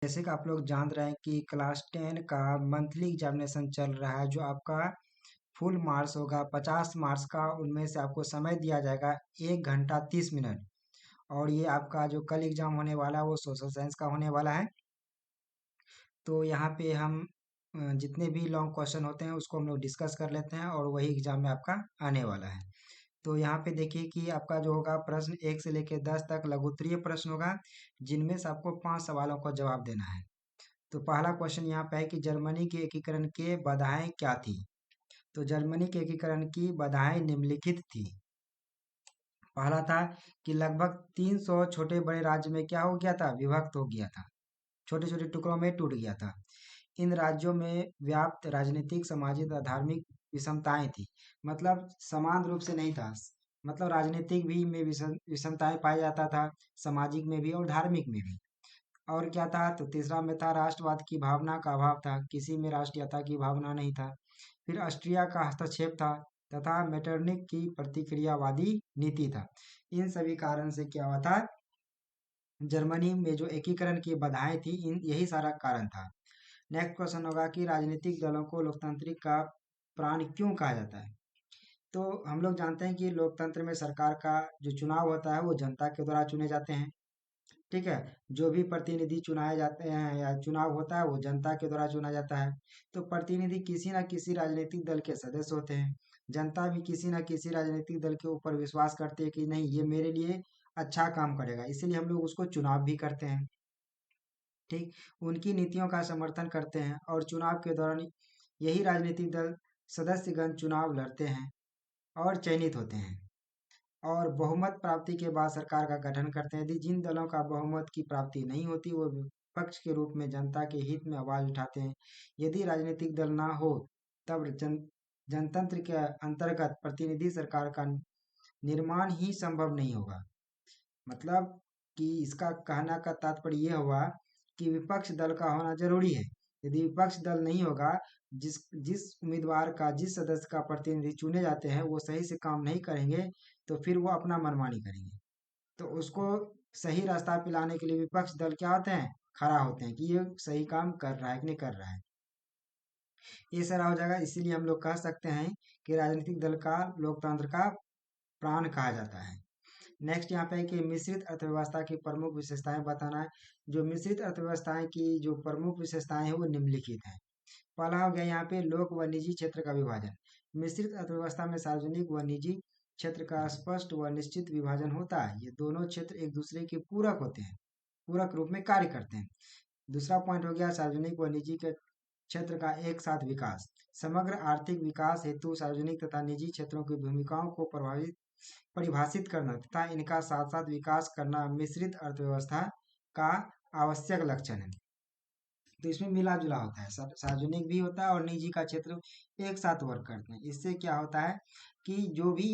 जैसे कि आप लोग जान रहे हैं कि क्लास 10 का मंथली एग्जामिनेशन चल रहा है, जो आपका फुल मार्क्स होगा 50 मार्क्स का। उनमें से आपको समय दिया जाएगा 1 घंटा 30 मिनट। और ये आपका जो कल एग्जाम होने वाला है वो सोशल साइंस का होने वाला है। तो यहाँ पे हम जितने भी लॉन्ग क्वेश्चन होते हैं उसको हम लोग डिस्कस कर लेते हैं, और वही एग्जाम में आपका आने वाला है। तो यहाँ पे देखिए कि आपका जो होगा प्रश्न 1 से लेकर 10 तक लघु उत्तरीय प्रश्न होगा, जिनमें से आपको 5 सवालों का जवाब देना है। तो पहला क्वेश्चन यहाँ पे है कि जर्मनी के एकीकरण के बाधाएं क्या थी। तो जर्मनी के एकीकरण की बाधाएं निम्नलिखित थी। पहला था कि लगभग 300 छोटे बड़े राज्य में क्या हो गया था, विभक्त हो गया था, छोटे छोटे टुकड़ों में टूट गया था। इन राज्यों में व्याप्त राजनीतिक सामाजिक और धार्मिक विषमताएं थी। मतलब समान रूप से नहीं था, मतलब राजनीतिक भी में विषमताएं पाया जाता था, सामाजिक में भी और धार्मिक में भी। और क्या था, तो तीसरा में था राष्ट्रवाद की भावना का अभाव था, किसी में राष्ट्रीयता की भावना नहीं था। फिर ऑस्ट्रिया का हस्तक्षेप था, तथा मेटरनिक की प्रतिक्रियावादी नीति था। इन सभी कारण से क्या हुआ था, जर्मनी में जो एकीकरण की बाधाएं थी, इन यही सारा कारण था। नेक्स्ट क्वेश्चन होगा कि राजनीतिक दलों को लोकतांत्रिक का प्राण क्यों कहा जाता है। तो हम लोग जानते हैं कि लोकतंत्र में सरकार का जो चुनाव होता है वो जनता के द्वारा चुने जाते हैं। ठीक है, जो भी प्रतिनिधि चुनाए जाते हैं या चुनाव होता है वो जनता के द्वारा चुना जाता है। तो प्रतिनिधि किसी न किसी राजनीतिक दल के सदस्य होते हैं। जनता भी किसी न किसी राजनीतिक दल के ऊपर विश्वास करती है कि नहीं, ये मेरे लिए अच्छा काम करेगा, इसीलिए हम लोग उसको चुनाव भी करते हैं। ठीक, उनकी नीतियों का समर्थन करते हैं, और चुनाव के दौरान यही राजनीतिक दल सदस्यगण चुनाव लड़ते हैं और चयनित होते हैं, और बहुमत प्राप्ति के बाद सरकार का गठन करते हैं। यदि जिन दलों का बहुमत की प्राप्ति नहीं होती, वो विपक्ष के रूप में जनता के हित में आवाज उठाते हैं। यदि राजनीतिक दल ना हो, तब जनतंत्र के अंतर्गत प्रतिनिधि सरकार का निर्माण ही संभव नहीं होगा। मतलब कि इसका कहना का तात्पर्य यह हुआ कि विपक्ष दल का होना जरूरी है। यदि विपक्ष दल नहीं होगा, जिस जिस उम्मीदवार का, जिस सदस्य का प्रतिनिधि चुने जाते हैं वो सही से काम नहीं करेंगे, तो फिर वो अपना मनमानी करेंगे। तो उसको सही रास्ता पे लाने के लिए विपक्ष दल क्या होते हैं, खड़ा होते हैं कि ये सही काम कर रहा है कि नहीं कर रहा है। ये सारा हो जाएगा, इसीलिए हम लोग कह सकते हैं कि राजनीतिक दल का लोकतंत्र का प्राण कहा जाता है। नेक्स्ट यहाँ पे है कि मिश्रित अर्थव्यवस्था की प्रमुख विशेषताएं बताना है। जो मिश्रित अर्थव्यवस्थाएं की जो प्रमुख विशेषताएं हैं वो निम्नलिखित हैं। पहला हो गया यहाँ पे लोक व निजी क्षेत्र का विभाजन। मिश्रित अर्थव्यवस्था में सार्वजनिक व निजी क्षेत्र का स्पष्ट व निश्चित विभाजन होता है। ये दोनों क्षेत्र एक दूसरे के पूरक होते हैं, पूरक रूप में कार्य करते हैं। दूसरा पॉइंट हो गया सार्वजनिक व निजी के क्षेत्र का एक साथ विकास। समग्र आर्थिक विकास हेतु सार्वजनिक तथा निजी क्षेत्रों की भूमिकाओं को प्रभावित परिभाषित करना तथा इनका साथ साथ विकास करना मिश्रित अर्थव्यवस्था का आवश्यक लक्षण है। तो इसमें मिला जुला होता है, सार्वजनिक भी होता है और निजी का क्षेत्र एक साथ वर्क करते हैं। इससे क्या होता है कि जो भी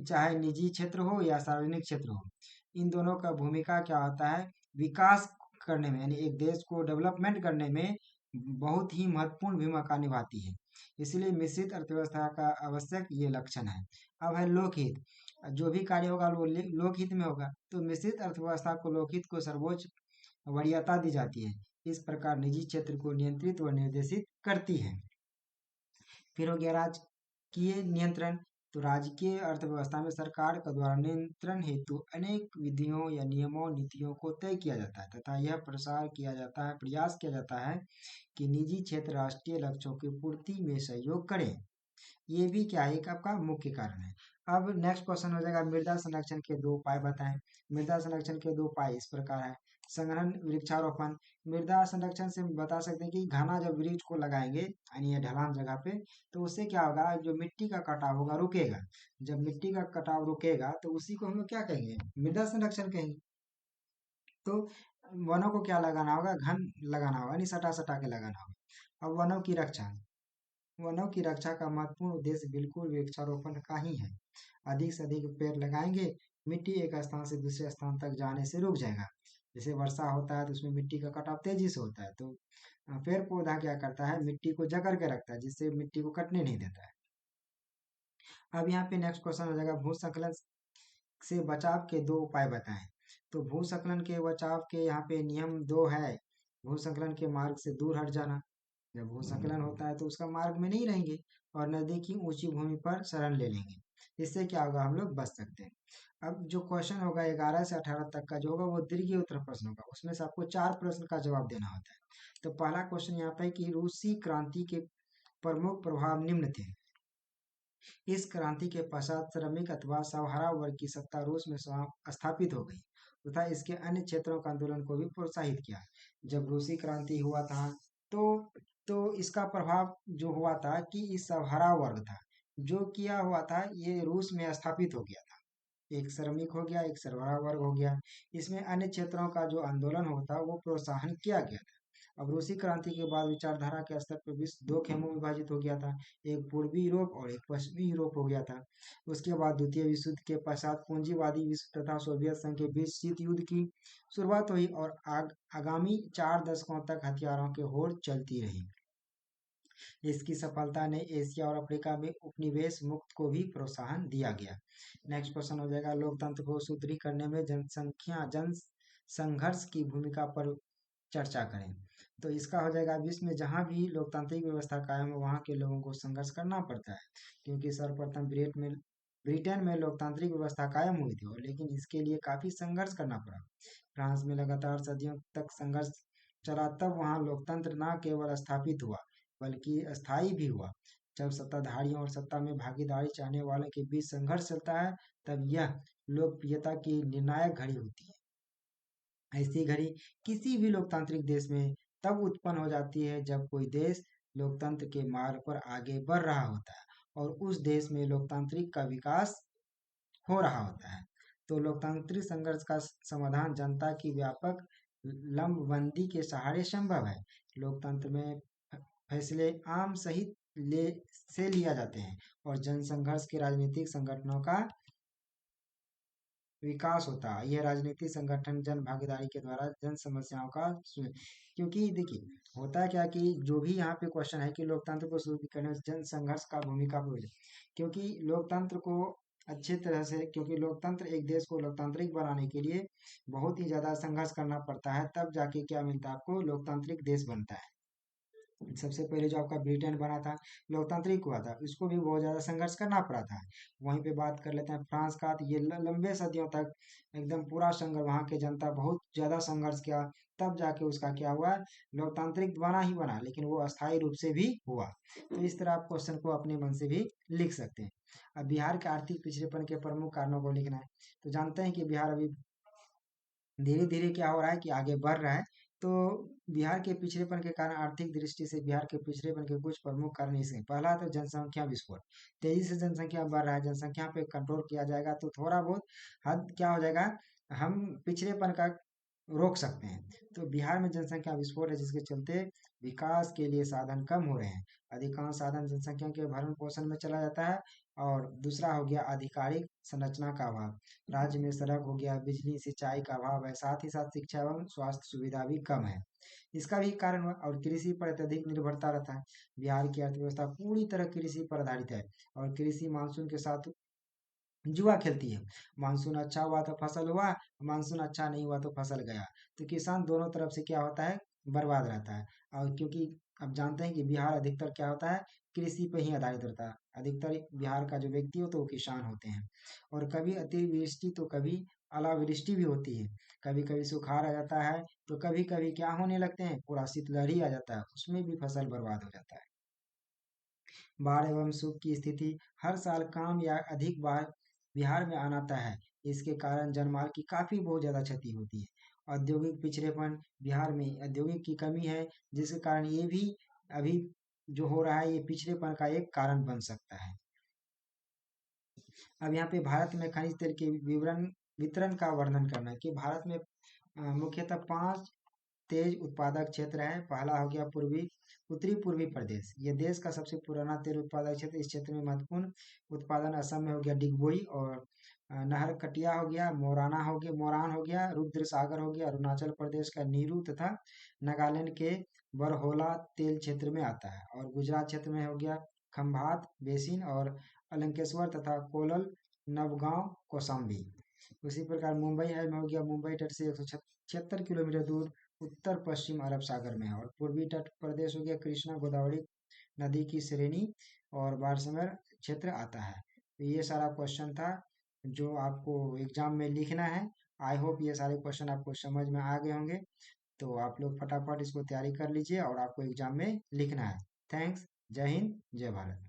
चाहे निजी क्षेत्र हो या सार्वजनिक क्षेत्र हो, इन दोनों का भूमिका क्या होता है, विकास करने में, यानी एक देश को डेवलपमेंट करने में बहुत ही महत्वपूर्ण भूमिका निभाती है। इसलिए मिश्रित अर्थव्यवस्था का आवश्यक ये लक्षण है। अब है लोकहित। जो भी कार्य होगा वो लोकहित में होगा, तो मिश्रित अर्थव्यवस्था को लोकहित को सर्वोच्च वरीयता दी जाती है। इस प्रकार निजी क्षेत्र को नियंत्रित व निर्देशित करती है। फिर हो गया राजकीय नियंत्रण। तो राजकीय अर्थव्यवस्था में सरकार के द्वारा नियंत्रण हेतु अनेक विधियों या नियमों नीतियों को तय किया जाता है, तथा यह प्रसार किया जाता है, प्रयास किया जाता है कि निजी क्षेत्र राष्ट्रीय लक्ष्यों की पूर्ति में सहयोग करें। ये भी क्या है, एक आपका मुख्य कारण है। अब नेक्स्ट क्वेश्चन हो जाएगा मृदा संरक्षण के दो उपाय बताएं। मृदा संरक्षण के दो उपाय इस प्रकार है। संघनन वृक्षारोपण। मृदा संरक्षण से बता सकते हैं कि घना जब वृक्ष को लगाएंगे यानी ये ढलान जगह पे, तो उससे क्या होगा, जो मिट्टी का कटाव होगा रुकेगा। जब मिट्टी का कटाव रुकेगा तो उसी को हम लोग क्या कहेंगे, मृदा संरक्षण कहेंगे। तो वनों को क्या लगाना होगा, घन लगाना होगा, यानी सटा सटा के लगाना होगा। अब वनों की रक्षा। वनों की रक्षा का महत्वपूर्ण उद्देश्य बिल्कुल वृक्षारोपण का ही है। अधिक से अधिक पेड़ लगाएंगे, मिट्टी एक स्थान से दूसरे स्थान तक जाने से रुक जाएगा। जैसे वर्षा होता है तो उसमें मिट्टी का कटाव तेजी से होता है, तो पेड़ पौधा क्या करता है, मिट्टी को जकड़ के रखता है, जिससे मिट्टी को कटने नहीं देता है। अब यहाँ पे नेक्स्ट क्वेश्चन हो जाएगा भूस्खलन से बचाव के दो उपाय बताएं। तो भूस्खलन के बचाव के यहाँ पे नियम दो है। भूस्खलन के मार्ग से दूर हट जाना, जब भूस्खलन होता है तो उसका मार्ग में नहीं रहेंगे और नदी की ऊंची भूमि पर शरण ले लेंगे। इससे क्या होगा, हम लोग बच सकते हैं। अब जो क्वेश्चन होगा 11 से 18 तक का जो होगा वो दीर्घ उत्तर प्रश्न होगा, उसमें से आपको 4 प्रश्न का जवाब देना होता है। तो पहला क्वेश्चन यहाँ पे है कि रूसी क्रांति के प्रमुख प्रभाव निम्न थे। इस क्रांति के पश्चात श्रमिक अथवा सहारा वर्ग की सत्ता रूस में स्थापित हो गई तथा इसके अन्य क्षेत्रों का आंदोलन को भी प्रोत्साहित किया। जब रूसी क्रांति हुआ था तो इसका प्रभाव जो हुआ था कि इस सहारा वर्ग था जो किया हुआ था ये रूस में स्थापित हो गया था। एक श्रमिक हो गया, एक सरबराह वर्ग हो गया। इसमें अन्य क्षेत्रों का जो आंदोलन होता वो प्रोत्साहन किया गया था। अब रूसी क्रांति के बाद विचारधारा के स्तर पर विश्व दो खेमों में विभाजित हो गया था। एक पूर्वी यूरोप और एक पश्चिमी यूरोप हो गया था। उसके बाद द्वितीय विश्व युद्ध के पश्चात पूंजीवादी विश्व तथा सोवियत संघ के बीच शीत युद्ध की शुरुआत हुई और आगामी 4 दशकों तक हथियारों के होड़ चलती रही। इसकी सफलता ने एशिया और अफ्रीका में उपनिवेश मुक्त को भी प्रोत्साहन दिया गया। नेक्स्ट क्वेश्चन हो जाएगा, लोकतंत्र को सुदृढ़ करने में जन संघर्ष की भूमिका पर चर्चा करें। तो इसका हो जाएगा, विश्व में जहां भी लोकतांत्रिक व्यवस्था कायम हो वहां के लोगों को संघर्ष करना पड़ता है, क्योंकि सर्वप्रथम ब्रिटेन में लोकतांत्रिक व्यवस्था कायम हुई थी और लेकिन इसके लिए काफी संघर्ष करना पड़ा। फ्रांस में लगातार सदियों तक संघर्ष चला, तब वहां लोकतंत्र न केवल स्थापित हुआ बल्कि स्थायी भी हुआ। जब सत्ताधारियों और सत्ता में भागीदारी चाहने वालों के बीच संघर्ष चलता है तब यह लोकप्रियता की निर्णायक घड़ी होती है। ऐसी घड़ी किसी भी लोकतांत्रिक देश में तब उत्पन्न हो जाती है जब कोई देश लोकतंत्र के मार्ग पर आगे बढ़ रहा होता है और उस देश में लोकतांत्रिक का विकास हो रहा होता है। तो लोकतांत्रिक संघर्ष का समाधान जनता की व्यापक लंबबंदी के सहारे संभव है। लोकतंत्र में फैसले आम सहित से लिया जाते हैं और जनसंघर्ष के राजनीतिक संगठनों का विकास होता है। यह राजनीतिक संगठन जन भागीदारी के द्वारा जन समस्याओं का क्योंकि देखिए होता है क्या कि जो भी यहाँ पे क्वेश्चन है कि लोकतंत्र को शुरू करने में जन संघर्ष का भूमिका क्योंकि लोकतंत्र को अच्छे तरह से, क्योंकि लोकतंत्र एक देश को लोकतांत्रिक बनाने के लिए बहुत ही ज्यादा संघर्ष करना पड़ता है, तब जाके क्या मिलता है आपको, लोकतांत्रिक देश बनता है। सबसे पहले जो आपका ब्रिटेन बना था लोकतांत्रिक हुआ था, इसको भी बहुत ज्यादा संघर्ष करना पड़ा था। वहीं पे बात कर लेते हैं फ्रांस का, तो ये लंबे सदियों तक एकदम पूरा संघर्ष, वहां की जनता बहुत ज्यादा संघर्ष किया, तब जाके उसका क्या हुआ, लोकतांत्रिक बना ही बना, लेकिन वो अस्थायी रूप से भी हुआ। तो इस तरह आप क्वेश्चन को अपने मन से भी लिख सकते हैं। अब बिहार के आर्थिक पिछड़ेपन के प्रमुख कारणों को लिखना है। तो जानते हैं कि बिहार अभी धीरे धीरे क्या हो रहा है कि आगे बढ़ रहा है। तो बिहार के पिछड़ेपन के कारण, आर्थिक दृष्टि से बिहार के पिछड़ेपन के कुछ प्रमुख कारण इसके, पहला तो जनसंख्या विस्फोट। तेजी से जनसंख्या बढ़ रहा है, जनसंख्या पे कंट्रोल किया जाएगा तो थोड़ा बहुत हद क्या हो जाएगा, हम पिछड़ेपन का रोक सकते हैं। तो बिहार में जनसंख्या विस्फोट है जिसके चलते विकास के लिए साधन कम हो रहे हैं। अधिकांश साधन जनसंख्या के भरण पोषण में चला जाता है। और दूसरा हो गया आधिकारिक संरचना का अभाव। राज्य में सड़क हो गया, बिजली सिंचाई का अभाव है, साथ ही साथ शिक्षा एवं स्वास्थ्य सुविधा भी कम है। इसका भी कारण हुआ, और कृषि पर अत्यधिक निर्भरता रहता है। बिहार की अर्थव्यवस्था पूरी तरह कृषि पर आधारित है और कृषि मानसून के साथ जुआ खेलती है। मानसून अच्छा हुआ तो फसल हुआ, मानसून अच्छा नहीं हुआ तो फसल गया। तो किसान दोनों तरफ से क्या होता है, बर्बाद रहता है। और क्योंकि अब जानते हैं कि बिहार अधिकतर क्या होता है, कृषि पे ही आधारित रहता है। अधिकतर बिहार का जो व्यक्ति हो तो वो किसान होते हैं। और कभी अतिवृष्टि तो कभी अनावृष्टि भी होती है। कभी कभी सुखाड़ आ जाता है, तो कभी कभी क्या होने लगते हैं, पूरा शीतलहरी आ जाता है, उसमें भी फसल बर्बाद हो जाता है। बाढ़ एवं सूख की स्थिति, हर साल कम या अधिक बार बिहार में आना तय है। इसके कारण जनमाल की काफी बहुत ज्यादा क्षति होती है। औद्योगिक पिछड़ेपन, बिहार में औद्योगिक की कमी है, जिसके कारण ये भी अभी जो हो रहा है ये पिछड़ेपन का एक कारण बन सकता है। अब यहाँ पे भारत में खनिज तेल के वितरण का वर्णन करना है कि भारत में मुख्यतः 5 तेज उत्पादक क्षेत्र है। पहला हो गया उत्तरी पूर्वी प्रदेश, ये देश का सबसे पुराना तेल उत्पादक क्षेत्र। इस क्षेत्र में महत्वपूर्ण उत्पादन असम में हो गया डिगबोई और नहरकटिया हो गया, मोरान हो गया, रुद्र सागर हो गया, अरुणाचल प्रदेश का नीरू तथा नागालैंड के बरहोला तेल क्षेत्र में आता है। और गुजरात क्षेत्र में हो गया खंभात बेसिन और अलंकेश्वर तथा कोलल नवगांव कौशाम्बी। उसी प्रकार मुंबई है में हो गया, मुंबई तट से 176 किलोमीटर दूर उत्तर पश्चिम अरब सागर में है। और पूर्वी तट प्रदेश हो गया कृष्णा गोदावरी नदी की श्रेणी और बारसमर क्षेत्र आता है। तो ये सारा क्वेश्चन था जो आपको एग्जाम में लिखना है। आई होप ये सारे क्वेश्चन आपको समझ में आ गए होंगे। तो आप लोग फटाफट इसको तैयारी कर लीजिए और आपको एग्जाम में लिखना है। थैंक्स। जय हिंद, जय भारत।